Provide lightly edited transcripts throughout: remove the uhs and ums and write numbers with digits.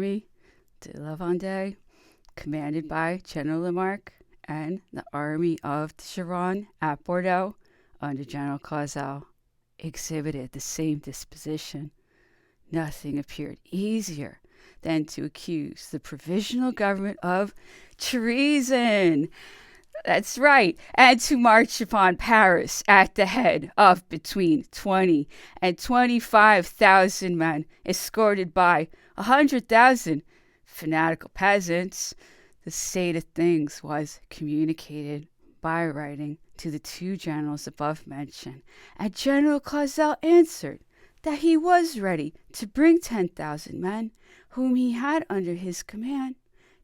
Army de la Vendée, commanded by General Lamarck, and the Army of the Gironde at Bordeaux, under General Clausel, exhibited the same disposition. Nothing appeared easier than to accuse the provisional government of treason. That's right, and to march upon Paris at the head of between 20 and 25,000 men, escorted by 100,000 fanatical peasants. The state of things was communicated by writing to the two generals above mentioned, and General Clausel answered that he was ready to bring 10,000 men, whom he had under his command.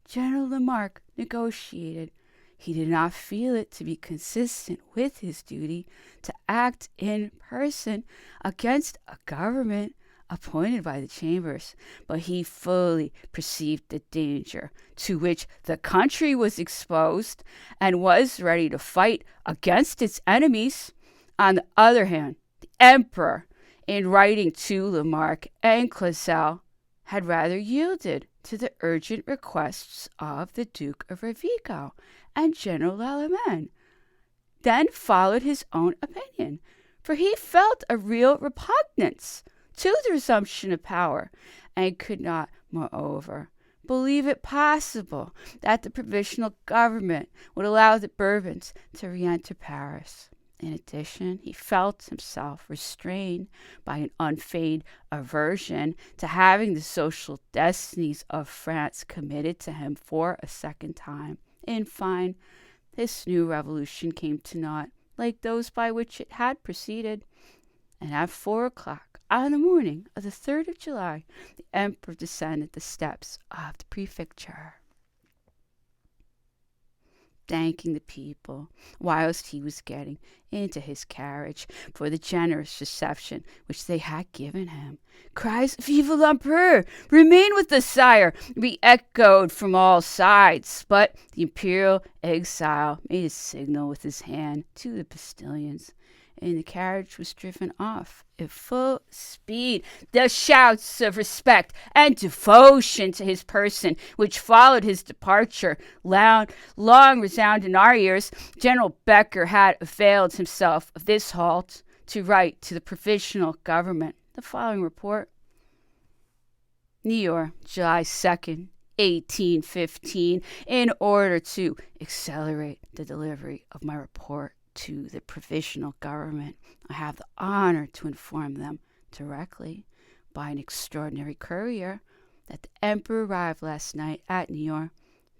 General Lamarck negotiated. He did not feel it to be consistent with his duty to act in person against a government appointed by the chambers, but he fully perceived the danger to which the country was exposed and was ready to fight against its enemies. On the other hand, the emperor, in writing to Lamarck and Clausel, had rather yielded to the urgent requests of the Duke of Rovigo and General Lallement. Then followed his own opinion, for he felt a real repugnance to the resumption of power, and could not, moreover, believe it possible that the provisional government would allow the Bourbons to re-enter Paris. In addition, he felt himself restrained by an unfeigned aversion to having the social destinies of France committed to him for a second time. In fine, this new revolution came to naught, like those by which it had proceeded, and at 4 o'clock on the morning of the 3rd of July, the emperor descended the steps of the prefecture, thanking the people whilst he was getting into his carriage for the generous reception which they had given him. Cries, "Vive l'Empereur! Remain with us, sire!" re-echoed from all sides, but the imperial exile made a signal with his hand to the postilions, and the carriage was driven off at full speed. The shouts of respect and devotion to his person which followed his departure long resounded in our ears. General Becker had availed himself of this halt to write to the provisional government the following report: New York, July 2nd, 1815, in order to accelerate the delivery of my report to the provisional government, I have the honor to inform them directly by an extraordinary courier that the emperor arrived last night at New York,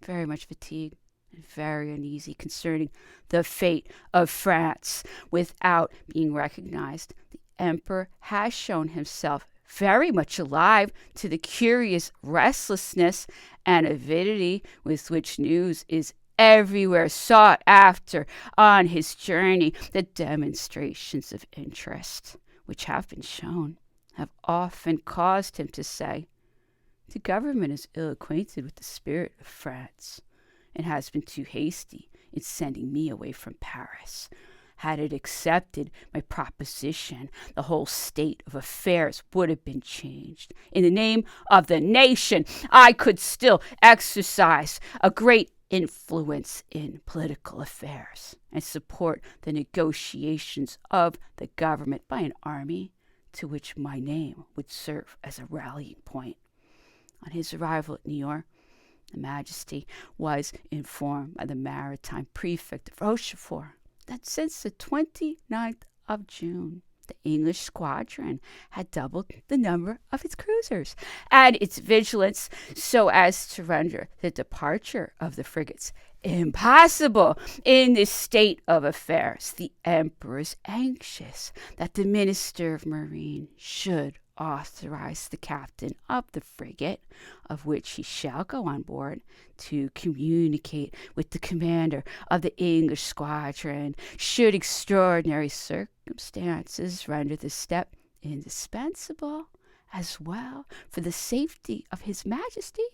very much fatigued and very uneasy concerning the fate of France. Without being recognized, the emperor has shown himself very much alive to the curious restlessness and avidity with which news is everywhere sought after on his journey. The demonstrations of interest which have been shown have often caused him to say, "The government is ill acquainted with the spirit of France, and has been too hasty in sending me away from Paris. Had it accepted my proposition, the whole state of affairs would have been changed. In the name of the nation, I could still exercise a great influence in political affairs, and support the negotiations of the government by an army to which my name would serve as a rallying point." On his arrival at New York, Her Majesty was informed by the maritime prefect of Rochefort that since the 29th of June, the English squadron had doubled the number of its cruisers and its vigilance, so as to render the departure of the frigates impossible. In this state of affairs, the emperor is anxious that the minister of marine should authorize the captain of the frigate, of which he shall go on board, to communicate with the commander of the English squadron, should extraordinary circumstances render this step indispensable, as well for the safety of his Majesty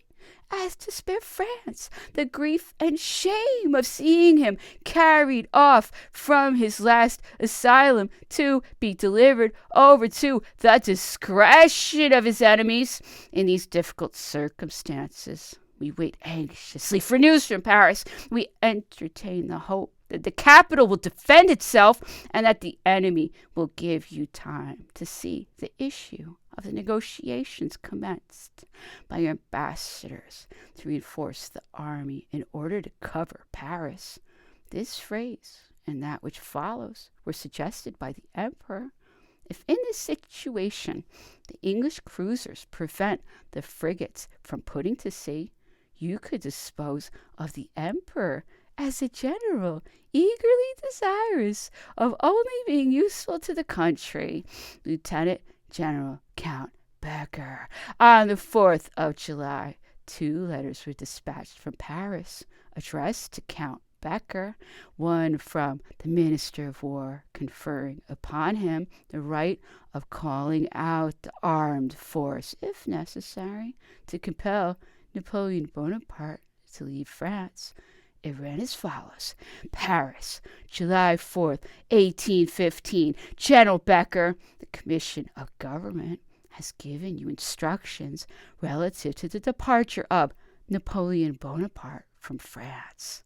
as to spare France the grief and shame of seeing him carried off from his last asylum to be delivered over to the discretion of his enemies. In these difficult circumstances, we wait anxiously for news from Paris. We entertain the hope that the capital will defend itself and that the enemy will give you time to see the issue of the negotiations commenced by your ambassadors to reinforce the army in order to cover Paris. This phrase and that which follows were suggested by the emperor. If in this situation the English cruisers prevent the frigates from putting to sea, you could dispose of the emperor as a general eagerly desirous of only being useful to the country. Lieutenant General Count Becker. On the 4th of July, 2 letters were dispatched from Paris, addressed to Count Becker, one from the Minister of War, conferring upon him the right of calling out the armed force, if necessary, to compel Napoleon Bonaparte to leave France. It ran as follows: Paris, July 4th, 1815. General Becker, the Commission of Government has given you instructions relative to the departure of Napoleon Bonaparte from France.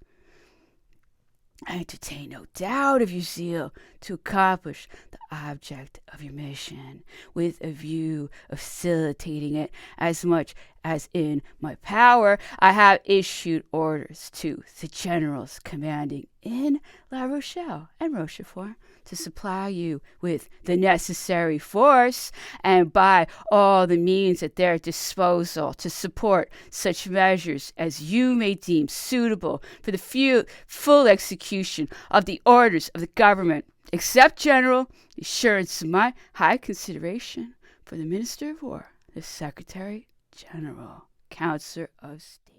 I entertain no doubt of your zeal to accomplish the object of your mission, with a view of facilitating it as much as in my power. I have issued orders to the generals commanding in La Rochelle and Rochefort to supply you with the necessary force, and by all the means at their disposal to support such measures as you may deem suitable for the full execution of the orders of the government. Accept, General, the assurance of my high consideration for the Minister of War, the Secretary General, Councillor of State.